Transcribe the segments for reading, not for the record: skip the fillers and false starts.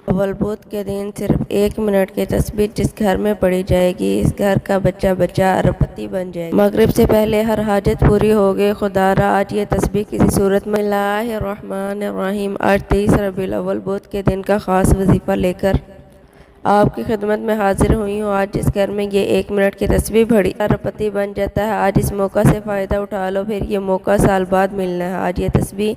اول بدھ کے دن صرف 1 منٹ کی تسبیح جس گھر میں پڑھی جائے گی، اس گھر کا بچہ بچہ اربپتی بن جائے گا۔ مغرب سے پہلے ہر حاجت پوری ہوگی۔ خدا را آج یہ تسبیح کسی صورت میں بسم اللہ الرحمن الرحیم۔ آج 23 ربیع الاول بدھ کے دن کا خاص وظیفہ لے کر آپ کی خدمت میں حاضر ہوئی ہوں۔ آج جس گھر میں یہ 1 منٹ کی تسبیح پڑھی اربپتی بن جاتا ہے، آج اس موقع سے فائدہ اٹھا لو، پھر یہ موقع سال بعد ملنا ہے۔ آج یہ تسبیح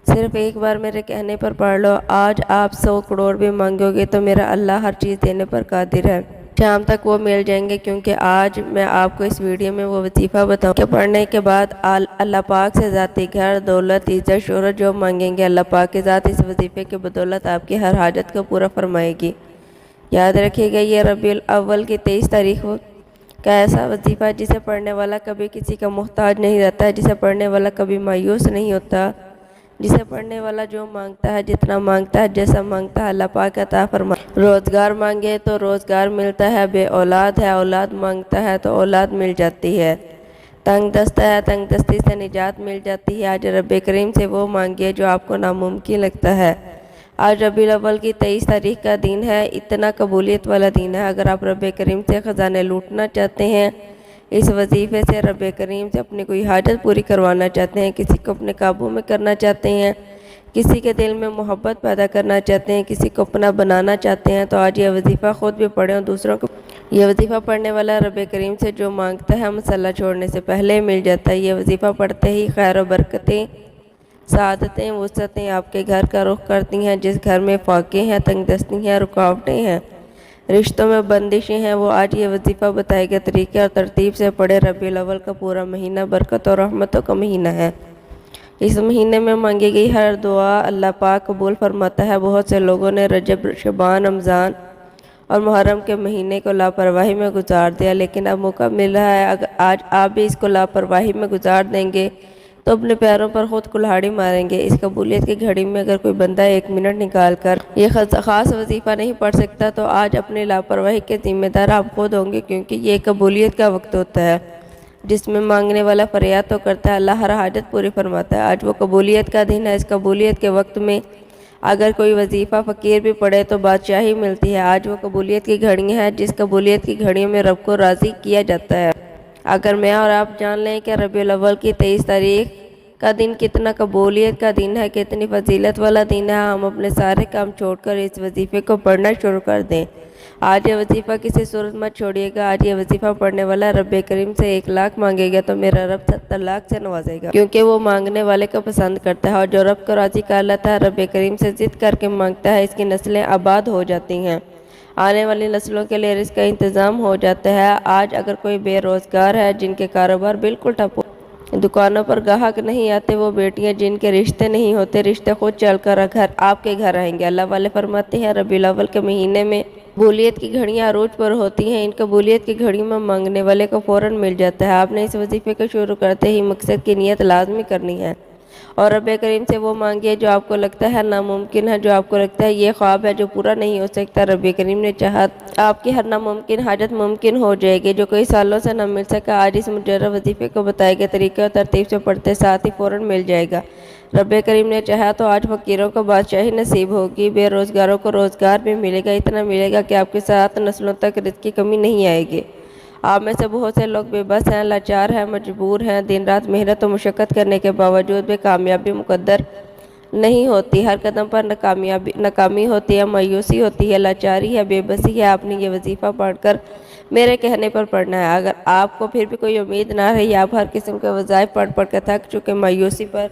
صرف ایک بار میرے کہنے پر پڑھ لو۔ آج آپ 100 کروڑ بھی مانگو گے تو میرا اللہ ہر چیز دینے پر قادر ہے۔ شام تک وہ مل جائیں گے، کیونکہ آج میں آپ کو اس ویڈیو میں وہ وظیفہ بتاؤں کہ پڑھنے کے بعد اللہ پاک سے ذاتی گھر، دولت، عزت، شہرت جو مانگیں گے، اللہ پاک کی ذات اس وظیفے کے بدولت آپ کی ہر حاجت کو پورا فرمائے گی۔ یاد رکھیے گا، یہ ربیع الاول کی 23 تاریخ کا ایسا وظیفہ جسے پڑھنے والا کبھی کسی کا محتاج نہیں رہتا ہے، جسے پڑھنے والا کبھی مایوس نہیں ہوتا، جسے پڑھنے والا جو مانگتا ہے، جتنا مانگتا ہے، جیسا مانگتا ہے، اللہ پاک عطا فرمائے۔ روزگار مانگے تو روزگار ملتا ہے، بے اولاد ہے اولاد مانگتا ہے تو اولاد مل جاتی ہے، تنگ دست ہے تنگ دستی سے نجات مل جاتی ہے۔ آج رب کریم سے وہ مانگیے جو آپ کو ناممکن لگتا ہے۔ آج ربیع الاول کی 23 تاریخ کا دن ہے، اتنا قبولیت والا دن ہے۔ اگر آپ رب کریم سے خزانے لوٹنا چاہتے ہیں، اس وظیفے سے رب کریم سے اپنی کوئی حاجت پوری کروانا چاہتے ہیں، کسی کو اپنے قابو میں کرنا چاہتے ہیں، کسی کے دل میں محبت پیدا کرنا چاہتے ہیں، کسی کو اپنا بنانا چاہتے ہیں، تو آج یہ وظیفہ خود بھی پڑھیں اور دوسروں کو یہ وظیفہ پڑھنے والا رب کریم سے جو مانگتا ہے مصلی چھوڑنے سے پہلے مل جاتا ہے۔ یہ وظیفہ پڑھتے ہی خیر و برکتیں، سعادتیں، وسعتیں آپ کے گھر کا رخ کرتی ہیں۔ جس گھر میں فاقے ہیں، تنگ دستی ہیں، رکاوٹیں ہیں، رشتوں میں بندشیں ہیں، وہ آج یہ وظیفہ بتائے گئے طریقے اور ترتیب سے پڑھے۔ ربیع الاول کا پورا مہینہ برکت اور رحمتوں کا مہینہ ہے۔ اس مہینے میں مانگی گئی ہر دعا اللہ پاک قبول فرماتا ہے۔ بہت سے لوگوں نے رجب، شعبان، رمضان اور محرم کے مہینے کو لاپرواہی میں گزار دیا، لیکن اب موقع ملا ہے، اگر آج آپ بھی اس کو لاپرواہی میں گزار دیں گے تو اپنے پیروں پر خود کلہاڑی ماریں گے۔ اس قبولیت کی گھڑی میں اگر کوئی بندہ 1 منٹ نکال کر یہ خاص وظیفہ نہیں پڑھ سکتا تو آج اپنی لاپرواہی کے ذمہ دار آپ خود ہوں گے، کیونکہ یہ قبولیت کا وقت ہوتا ہے جس میں مانگنے والا فریاد تو کرتا ہے، اللہ ہر حاجت پوری فرماتا ہے۔ آج وہ قبولیت کا دن ہے۔ اس قبولیت کے وقت میں اگر کوئی وظیفہ فقیر بھی پڑھے تو بادشاہی ملتی ہے۔ آج وہ قبولیت کی گھڑی ہے جس قبولیت کی گھڑیوں میں رب کو راضی کیا جاتا ہے۔ اگر میں اور آپ جان لیں کہ ربیع الاول کی 23 تاریخ کا دن کتنا قبولیت کا دن ہے، کتنی فضیلت والا دن ہے، ہم اپنے سارے کام چھوڑ کر اس وظیفے کو پڑھنا شروع کر دیں۔ آج یہ وظیفہ کسی صورت مت چھوڑیے گا۔ آج یہ وظیفہ پڑھنے والا رب کریم سے 1 لاکھ مانگے گا تو میرا رب 70 لاکھ سے نوازے گا، کیونکہ وہ مانگنے والے کو پسند کرتا ہے، اور جو رب کو راضی کر لیتا ہے، رب کریم سے ضد کر کے مانگتا ہے، اس کی نسلیں آباد ہو جاتی ہیں، آنے والی نسلوں کے لیے رزق کا انتظام ہو جاتا ہے۔ آج اگر کوئی بے روزگار ہے، جن کے کاروبار بالکل ٹھپ، دکانوں پر گاہک نہیں آتے، وہ بیٹیاں جن کے رشتے نہیں ہوتے، رشتے خود چل کر آپ کے گھر آئیں گے۔ اللہ والے فرماتے ہیں ربیع الاول کے مہینے میں قبولیت کی گھڑیاں عروج پر ہوتی ہیں۔ ان قبولیت کی گھڑی میں مانگنے والے کو فوراً مل جاتا ہے۔ آپ نے اس وظیفے کو شروع کرتے ہی مقصد کی نیت لازمی کرنی ہے، اور رب کریم سے وہ مانگیے جو آپ کو لگتا ہے ناممکن ہے، جو آپ کو لگتا ہے یہ خواب ہے جو پورا نہیں ہو سکتا۔ رب کریم نے چاہا آپ کی ہر ناممکن حاجت ممکن ہو جائے گی۔ جو کئی سالوں سے نہ مل سکا، آج اس مجرب وظیفے کو بتائے گئے طریقے اور ترتیب سے پڑھتے ساتھ ہی فوراً مل جائے گا۔ رب کریم نے چاہا تو آج فقیروں کو بادشاہی نصیب ہوگی، بے روزگاروں کو روزگار بھی ملے گا، اتنا ملے گا کہ آپ کے 7 نسلوں تک رزق کی کمی نہیں آئے گی۔ آپ میں سے بہت سے لوگ بے بس ہیں، لاچار ہیں، مجبور ہیں، دن رات محنت و مشقت کرنے کے باوجود بھی کامیابی مقدر نہیں ہوتی، ہر قدم پر ناکامی ہوتی ہے، مایوسی ہوتی ہے، لاچاری ہے، بے بسی ہے۔ آپ نے یہ وظیفہ پڑھ کر میرے کہنے پر پڑھنا ہے۔ اگر آپ کو پھر بھی کوئی امید نہ رہی، آپ ہر قسم کے وظائف پڑھ کر تھک چکے، مایوسی پر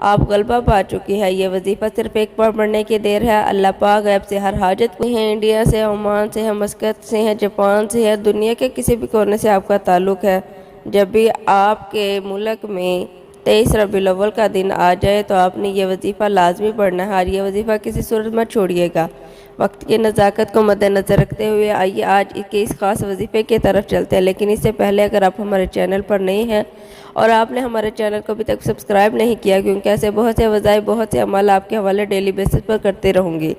آپ غلبہ پا چکی ہے، یہ وظیفہ صرف ایک بار پڑھنے کی دیر ہے۔ اللہ پاک غیب سے ہر حاجت کو ہیں، انڈیا سے، عمان سے ہے، مسقط سے ہے، جاپان سے ہے، دنیا کے کسی بھی کونے سے آپ کا تعلق ہے، جب بھی آپ کے ملک میں 23 ربیع الاول کا دن آ جائے تو آپ نے یہ وظیفہ لازمی پڑھنا ہے، اور یہ وظیفہ کسی صورت مت چھوڑیے گا۔ وقت کی نزاکت کو مد نظر رکھتے ہوئے آئیے آج کے اس خاص وظیفے کی طرف چلتے ہیں، لیکن اس سے پہلے اگر آپ ہمارے چینل پر نئے ہیں اور آپ نے ہمارے چینل کو ابھی تک سبسکرائب نہیں کیا، کیونکہ ایسے بہت سے وظائف، بہت سے اعمال آپ کے حوالے ڈیلی بیسس پر کرتے رہوں گی۔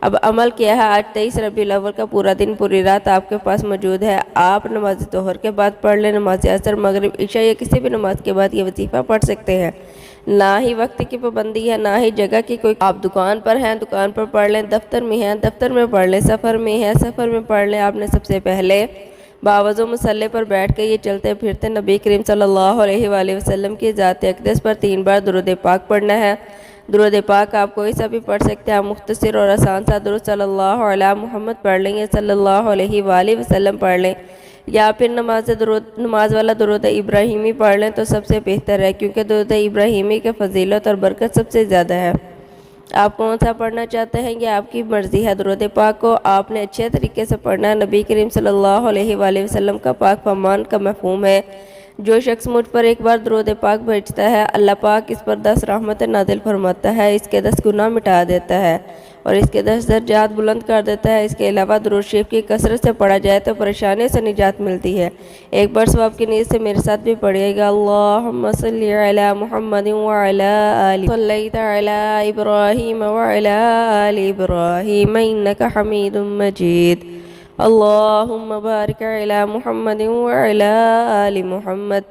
اب عمل کیا ہے، آج 23 ربیع الاول کا پورا دن، پوری رات آپ کے پاس موجود ہے۔ آپ نماز ظہر کے بعد پڑھ لیں، نماز عصر، مغرب، عشاء یا کسی بھی نماز کے بعد یہ وظیفہ پڑھ سکتے ہیں۔ نہ ہی وقت کی پابندی ہے، نہ ہی جگہ کی کوئی۔ آپ دکان پر ہیں، دکان پر پڑھ لیں، دفتر میں ہیں، دفتر میں پڑھ لیں، سفر میں ہیں، سفر میں پڑھ لیں۔ آپ نے سب سے پہلے باوضو مصلی پر بیٹھ کے یہ چلتے پھرتے نبی کریم صلی اللہ علیہ وآلہ وسلم کی ذات اقدس پر 3 بار درود پاک پڑھنا ہے۔ درود پاک آپ کوئی سا بھی پڑھ سکتے ہیں، آپ مختصر اور آسان سا درود صلی اللہ علیہ محمد پڑھ لیں یا صلی اللہ علیہ وآلہ وسلم پڑھ لیں، یا پھر نماز والا درود ابراہیمی پڑھ لیں تو سب سے بہتر ہے، کیونکہ درود ابراہیمی کے فضیلت اور برکت سب سے زیادہ ہے۔ آپ کون سا پڑھنا چاہتے ہیں یہ آپ کی مرضی ہے۔ درود پاک کو آپ نے اچھے طریقے سے پڑھنا ہے۔ نبی کریم صلی اللہ علیہ وآلہ وسلم کا پاک فرمان کا مفہوم ہے، جو شخص مجھ پر ایک بار درود پاک بھیجتا ہے، اللہ پاک اس پر 10 رحمتیں نازل فرماتا ہے، اس کے 10 گناہ مٹا دیتا ہے اور اس کے 10 درجات بلند کر دیتا ہے۔ اس کے علاوہ درود شریف کی کثرت سے پڑھا جائے تو پریشانی سے نجات ملتی ہے۔ ایک بار ثواب کی نیت سے میرے ساتھ بھی پڑھیے گا۔ اللہم صلی علی محمد وعلی آل صلیت علی ابراہیم وعلی آل ابراہیم انکا حمید مجید۔ اللہم بارک علی محمد وعلی آل محمد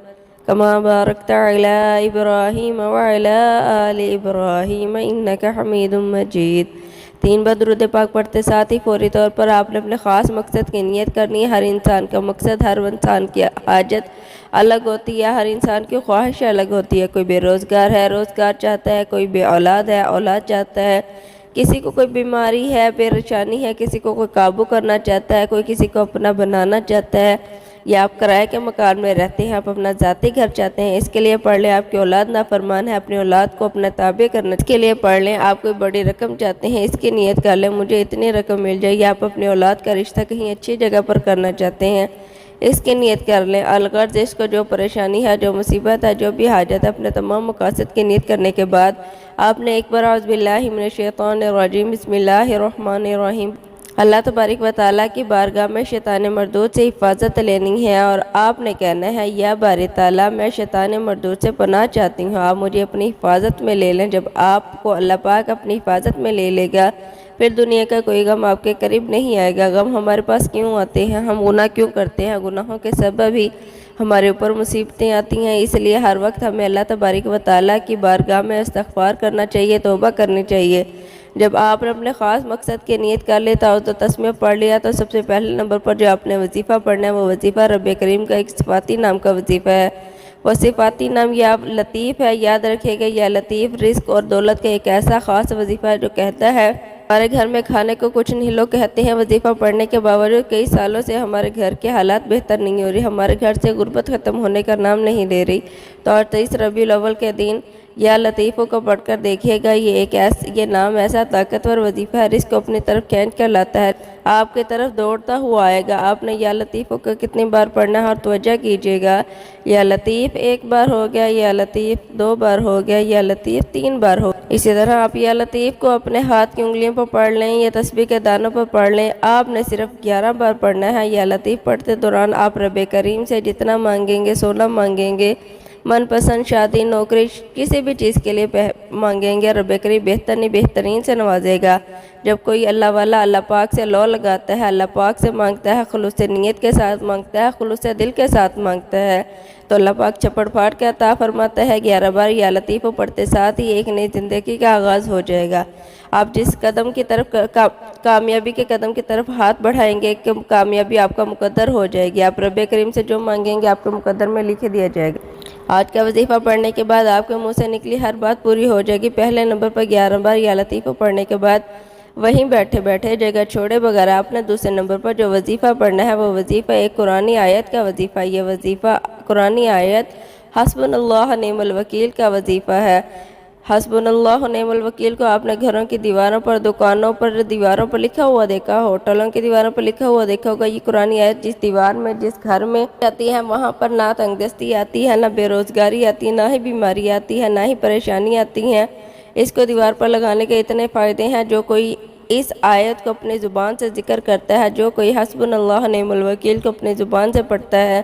کما بارکت علی ابراہیم وعلی آل ابراہیم انکا حمید مجید۔ 3 بار درود پاک پڑھتے ساتھ ہی فوری طور پر آپ نے اپنے خاص مقصد کی نیت کرنی ہے۔ ہر انسان کا مقصد، ہر انسان کی حاجت الگ ہوتی ہے، ہر انسان کی خواہش الگ ہوتی ہے۔ کوئی بے روزگار ہے، روزگار چاہتا ہے، کوئی بے اولاد ہے، اولاد چاہتا ہے، کسی کو کوئی بیماری ہے، پریشانی ہے، کسی کو کوئی قابو کرنا چاہتا ہے، کوئی کسی کو اپنا بنانا چاہتا ہے، یا آپ کرائے کے مکان میں رہتے ہیں، آپ اپنا ذاتی گھر چاہتے ہیں، اس کے لیے پڑھ لیں۔ آپ کی اولاد نافرمان ہے، اپنی اولاد کو اپنا تابع کرنا، اس کے لیے پڑھ لیں۔ آپ کوئی بڑی رقم چاہتے ہیں، اس کی نیت کر لیں مجھے اتنی رقم مل جائے، یا آپ اپنی اولاد کا رشتہ کہیں اچھی جگہ پر کرنا چاہتے ہیں، اس کی نیت کر لیں۔ الغرض اس کو جو پریشانی ہے، جو مصیبت ہے، جو بھی حاجت ہے، اپنے تمام مقاصد کی نیت کرنے کے بعد آپ نے ایک بار اعوذ باللہ من الشیطان الرجیم بسم اللہ الرحمن الرحیم اللہ تبارک و تعالیٰ کی بارگاہ میں شیطان مردود سے حفاظت لینی ہے، اور آپ نے کہنا ہے یا باری تعالیٰ میں شیطان مردود سے پناہ چاہتی ہوں، آپ مجھے اپنی حفاظت میں لے لیں۔ جب آپ کو اللہ پاک اپنی حفاظت میں لے لے گا، پھر دنیا کا کوئی غم آپ کے قریب نہیں آئے گا۔ غم ہمارے پاس کیوں آتے ہیں؟ ہم گناہ کیوں کرتے ہیں؟ گناہوں کے سبب ہی ہمارے اوپر مصیبتیں آتی ہیں، اس لیے ہر وقت ہمیں اللہ تبارک و تعالیٰ کی بارگاہ میں استغفار کرنا چاہیے، توبہ کرنی چاہیے۔ جب آپ نے اپنے خاص مقصد کی نیت کر لیتا ہو تو تسمیہ پڑھ لیا، تو سب سے پہلے نمبر پر جو آپ نے وظیفہ پڑھنا ہے وہ وظیفہ رب کریم کا ایک صفاتی نام کا وظیفہ ہے۔ وہ صفاتی نام یا لطیف ہے، یاد رکھے گا، یا لطیف رزق اور دولت کا ایک ایسا خاص وظیفہ ہے جو کہتا ہے ہمارے گھر میں کھانے کو کچھ نہیں۔ لوگ کہتے ہیں وظیفہ پڑھنے کے باوجود کئی سالوں سے ہمارے گھر کے حالات بہتر نہیں ہو رہی، ہمارے گھر سے غربت ختم ہونے کا نام نہیں لے رہی، تو 28 ربیع الاول کے دن یا لطیفوں کو پڑھ کر دیکھیے گا۔ یہ نام ایسا طاقتور وظیفہ ہے، رزق کو اپنی طرف کھینچ کر لاتا ہے، آپ کی طرف دوڑتا ہوا آئے گا۔ آپ نے یا لطیفوں کو کتنی بار پڑھنا ہے اور توجہ کیجیے گا۔ یا لطیف 1 بار ہو گیا، یا لطیف 2 بار ہو گیا، یا لطیف 3 بار ہو گیا۔ اسی طرح آپ یا لطیف کو اپنے ہاتھ کی انگلیوں پر پڑھ لیں یا تسبیح کے دانوں پر پڑھ لیں۔ آپ نے صرف 11 بار پڑھنا ہے۔ یا لطیف پڑھتے دوران آپ رب کریم سے جتنا مانگیں گے، سونا مانگیں گے، من پسند شادی، نوکری، کسی بھی چیز کے لیے مانگیں گے، رب کریم بہترین سے نوازے گا۔ جب کوئی اللہ والا اللہ پاک سے لو لگاتا ہے، اللہ پاک سے مانگتا ہے، خلوص نیت کے ساتھ مانگتا ہے، خلوص دل کے ساتھ مانگتا ہے، تو اللہ پاک چھپڑ پھاڑ کے عطا فرماتا ہے۔ 11 بار یا لطیف پڑھتے ساتھ ہی ایک نئی زندگی کا آغاز ہو جائے گا۔ آپ جس قدم کی طرف کامیابی کے قدم کی طرف ہاتھ بڑھائیں گے کہ کامیابی آپ کا مقدر ہو جائے گی۔ آپ رب کریم سے جو مانگیں گے آپ کے مقدر میں لکھ دیا جائے گا۔ آج کا وظیفہ پڑھنے کے بعد آپ کے منہ سے نکلی ہر بات پوری ہو جائے گی۔ پہلے نمبر پر 11 بار یا لطیف پڑھنے کے بعد وہیں بیٹھے بیٹھے جگہ چھوڑے بغیر آپ نے دوسرے نمبر پر جو وظیفہ پڑھنا ہے وہ وظیفہ ایک قرآنی آیت کا وظیفہ ہے۔ یہ وظیفہ قرآنی آیت حسبنا اللہ نعم الوکیل کا وظیفہ ہے۔ حسبنا اللہ نعم الوکیل کو آپ نے گھروں کی دیواروں پر، دکانوں پر دیواروں پر لکھا ہوا دیکھا، ہوٹلوں کی دیواروں پر لکھا ہوا دیکھا ہوگا۔ یہ قرآنی آیت جس دیوار میں، جس گھر میں آتی ہے وہاں پر نہ تنگ دستی آتی ہے، نہ بے روزگاری آتی ہے، نہ ہی بیماری آتی ہے، نہ ہی پریشانی آتی ہیں۔ اس کو دیوار پر لگانے کے اتنے فائدے ہیں۔ جو کوئی اس آیت کو اپنی زبان سے ذکر کرتا ہے، جو کوئی حسبنا اللہ نعم الوکیل کو اپنی زبان سے پڑھتا ہے،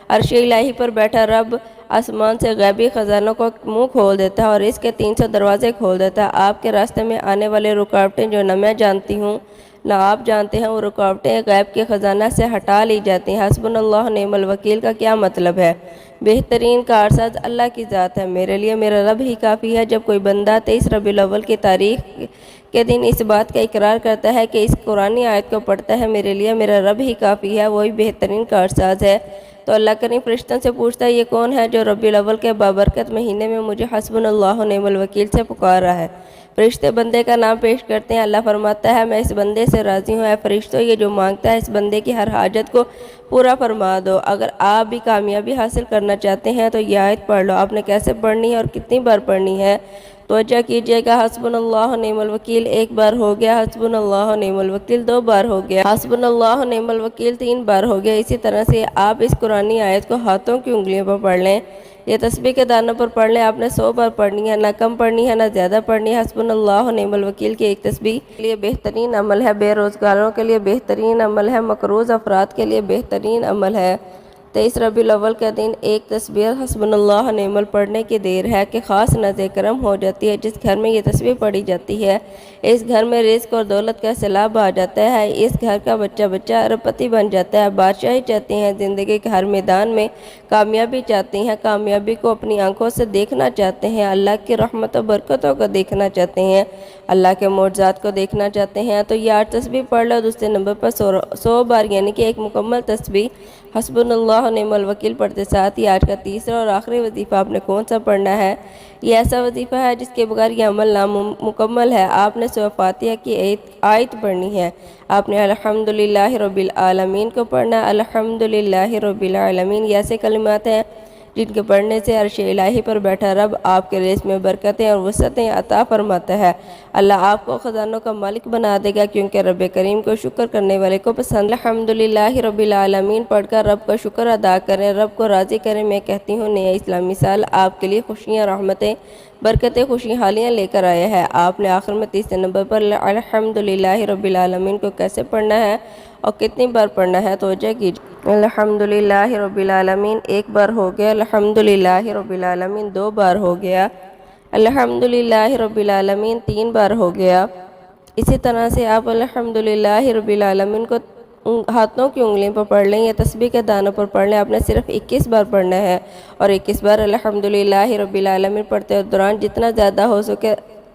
عرش الہی پر بیٹھا رب آسمان سے غیبی خزانوں کو منہ کھول دیتا ہے اور اس کے 300 دروازے کھول دیتا ہے۔ آپ کے راستے میں آنے والے رکاوٹیں جو نہ میں جانتی ہوں، نہ آپ جانتے ہیں، وہ رکاوٹیں غیب کے خزانہ سے ہٹا لی جاتی ہیں۔ حسبنا اللہ نعم الوکیل کا کیا مطلب ہے؟ بہترین کارساز اللہ کی ذات ہے، میرے لیے میرا رب ہی کافی ہے۔ جب کوئی بندہ 23 ربیع الاول کی تاریخ کے دن اس بات کا اقرار کرتا ہے کہ اس قرآنی آیت کو پڑھتا ہے، میرے لیے میرا رب ہی کافی ہے، وہی بہترین کارساز ہے، تو اللہ کریم فرشتوں سے پوچھتا ہے، یہ کون ہے جو ربیع الاول کے بابرکت مہینے میں مجھے حسبنا اللہ نعم الوکیل سے پکار رہا ہے؟ فرشتے بندے کا نام پیش کرتے ہیں، اللہ فرماتا ہے، میں اس بندے سے راضی ہوں، اے فرشتوں، یہ جو مانگتا ہے اس بندے کی ہر حاجت کو پورا فرما دو۔ اگر آپ بھی کامیابی حاصل کرنا چاہتے ہیں تو یہ آیت پڑھ لو۔ آپ نے کیسے پڑھنی ہے اور کتنی بار پڑھنی ہے؟ توجہ کیجئے گا، حسبنا اللہ نعم الوکیل ایک بار ہو گیا، حسبنا اللہ نعم الوکیل 2 بار ہو گیا، حسبنا اللہ نعم الوکیل 3 بار ہو گیا۔ اسی طرح سے آپ اس قرآنی آیت کو ہاتھوں کی انگلیوں پر پڑھ لیں، یہ تسبیح کے دانوں پر پڑھ لیں۔ آپ نے 100 بار پڑھنی ہے، نہ کم پڑھنی ہے نہ زیادہ پڑھنی ہے۔ حسبنا اللہ نعم الوکیل کی ایک تسبیح کے لیے بہترین عمل ہے، بے روزگاروں کے لیے بہترین عمل ہے، مقروض افراد کے لیے بہترین عمل ہے۔ 23 ربیع الاول کا دن ایک تسبیح حسبنا اللہ نعم الوکیل پڑھنے کی دیر ہے کہ خاص نظر کرم ہو جاتی ہے۔ جس گھر میں یہ تسبیح پڑھی جاتی ہے، اس گھر میں رزق اور دولت کا سیلاب آ جاتا ہے، اس گھر کا بچہ بچہ ارب پتی بن جاتا ہے۔ بادشاہی چاہتے ہیں، زندگی کے ہر میدان میں کامیابی چاہتے ہیں، کامیابی کو اپنی آنکھوں سے دیکھنا چاہتے ہیں، اللہ کی رحمت و برکتوں کو دیکھنا چاہتے ہیں، اللہ کے معجزات کو دیکھنا چاہتے ہیں، تو یہ 8 تسبیح پڑھ لو۔ دوسرے نمبر پر 100 بار یعنی کہ ایک مکمل تسبیح حسبنا اللہ نعم الوکیل پڑھتے ساتھ ہی آج کا تیسرا اور آخری وظیفہ آپ نے کون سا پڑھنا ہے؟ یہ ایسا وظیفہ ہے جس کے بغیر یہ عمل نامکمل ہے۔ آپ نے سورہ فاتحہ کی آیت پڑھنی ہے، آپ نے الحمدللہ رب العالمین کو پڑھنا ہے۔ الحمدللہ رب العالمین یہ ایسے کلمات ہیں جن کے پڑھنے سے عرش الہی پر بیٹھا رب آپ کے رزق میں برکتیں اور وسعتیں عطا فرماتا ہے۔ اللہ آپ کو خزانوں کا مالک بنا دے گا، کیونکہ رب کریم کو شکر کرنے والے کو پسند۔ الحمدللہ رب العالمین پڑھ کر رب کا شکر ادا کریں، رب کو راضی کریں۔ میں کہتی ہوں نیا اسلامی سال آپ کے لیے خوشیاں، رحمتیں، برکتیں، خوشحالیاں لے کر آیا ہے۔ آپ نے آخر میں تیسرے نمبر پر الحمدللہ رب العالمین کو کیسے پڑھنا ہے اور کتنی بار پڑھنا ہے؟ توجہ کیجیے۔ الحمدللہ رب العالمین 1 بار ہو گیا، الحمدللہ رب العالمین 2 بار ہو گیا، الحمدللہ رب العالمین 3 بار ہو گیا۔ اسی طرح سے آپ الحمدللہ رب العالمین کو ہاتھوں کی انگلیوں پر پڑھ لیں یا تسبیح کے دانوں پر پڑھ لیں۔ آپ نے صرف 21 بار پڑھنا ہے اور 21 بار الحمدللہ رب العالمین پڑھتے دوران جتنا زیادہ ہو سکے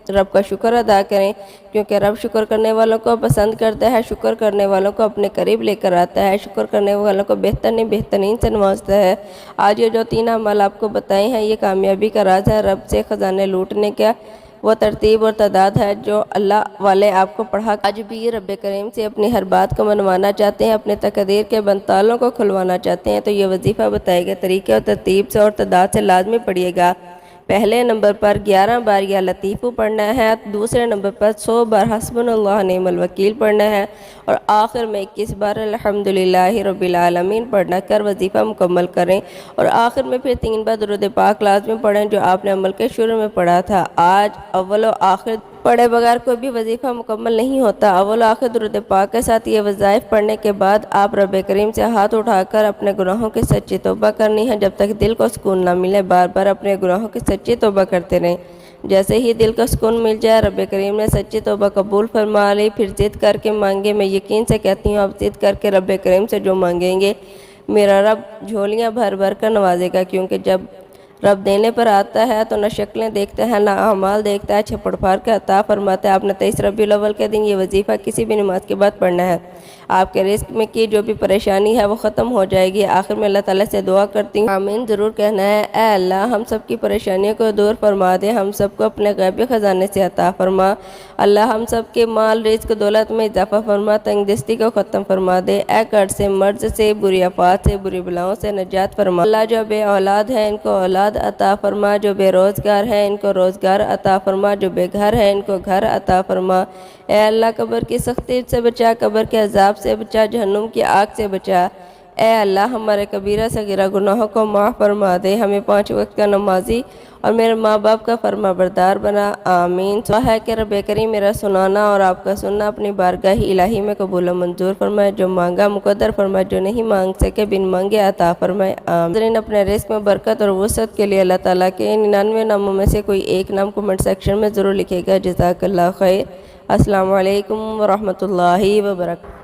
رب کا شکر ادا کریں، کیونکہ رب شکر کرنے والوں کو پسند کرتا ہے، شکر کرنے والوں کو اپنے قریب لے کر آتا ہے، شکر کرنے والوں کو بہترین سے نوازتا ہے۔ آج یہ جو 3 اعمال آپ کو بتائے ہیں، یہ کامیابی کا راز ہے۔ رب سے خزانے لوٹنے کا وہ ترتیب اور تعداد ہے جو اللہ والے آپ کو پڑھا۔ آج بھی رب کریم سے اپنی ہر بات کو منوانا چاہتے ہیں، اپنے تقدیر کے بندتالوں کو کھلوانا چاہتے ہیں، تو یہ وظیفہ بتائے گا طریقے اور ترتیب سے اور تعداد سے لازمی پڑھیے گا۔ پہلے نمبر پر 11 بار یا لطیفو پڑھنا ہے، دوسرے نمبر پر 100 بار حسبنا اللہ نعم الوکیل پڑھنا ہے اور آخر میں 21 بار الحمدللہ رب العالمین پڑھنا کر وظیفہ مکمل کریں، اور آخر میں پھر 3 بار درود پاک لازمی پڑھیں جو آپ نے عمل کے شروع میں پڑھا تھا۔ آج اول و آخر پڑھے بغیر کوئی بھی وظیفہ مکمل نہیں ہوتا۔ اول و آخر درود پاک کے ساتھ یہ وظائف پڑھنے کے بعد آپ رب کریم سے ہاتھ اٹھا کر اپنے گناہوں کی سچی توبہ کرنی ہے، جب تک دل کو سکون نہ ملے بار بار اپنے گناہوں کی سچی توبہ کرتے رہیں۔ جیسے ہی دل کو سکون مل جائے، رب کریم نے سچی توبہ قبول فرما لی، پھر ضد کر کے مانگے۔ میں یقین سے کہتی ہوں آپ ضد کر کے رب کریم سے جو مانگیں گے، میرا رب جھولیاں بھر بھر کر نوازے گا، کیونکہ جب رب دینے پر آتا ہے تو نہ شکلیں دیکھتا ہے نہ اعمال دیکھتا ہے، چھپڑ پھاڑ کے عطا فرماتا ہے۔ آپ نے 23 ربیع الاول کے دن یہ وظیفہ کسی بھی نماز کے بعد پڑھنا ہے، آپ کے رزق میں کی جو بھی پریشانی ہے وہ ختم ہو جائے گی۔ آخر میں اللہ تعالیٰ سے دعا کرتی ہوں، آمین ضرور کہنا ہے۔ اے اللہ ہم سب کی پریشانیوں کو دور فرما دے، ہم سب کو اپنے غیبی خزانے سے عطا فرما۔ اللہ ہم سب کے مال رزق دولت میں اضافہ فرما، تنگ دستی کو ختم فرما دے۔ اے قرض سے، مرض سے، بری آفات سے، بری بلاؤں سے نجات فرما۔ اللہ جو بے اولاد ہے ان کو اولاد عطا فرما، جو بے روزگار ہے ان کو روزگار عطا فرما، جو بے گھر ہے ان کو گھر عطا فرما۔ اے اللہ قبر کی سختی سے بچا، قبر کے عذاب سے بچا، جہنم کی آگ سے بچا۔ اے اللہ ہمارے کبیرہ صغیرہ گناہوں کو معاف فرما دے، ہمیں 5 وقت کا نمازی اور میرے ماں باپ کا فرما بردار بنا، آمین۔ دعا ہے کہ رب کریم میرا سنانا اور آپ کا سننا اپنی بارگاہ الہی میں قبول و منظور فرمائے، جو مانگا مقدر فرمائے، جو نہیں مانگ سکے بن مانگے عطا فرمائے، آمین۔ اپنے رزق میں برکت اور وسعت کے لیے اللہ تعالیٰ کے 99 ناموں میں سے کوئی ایک نام کمنٹ سیکشن میں ضرور لکھے گا۔ جزاک اللہ خیر۔ السلام علیکم ورحمۃ اللہ وبرکاتہ۔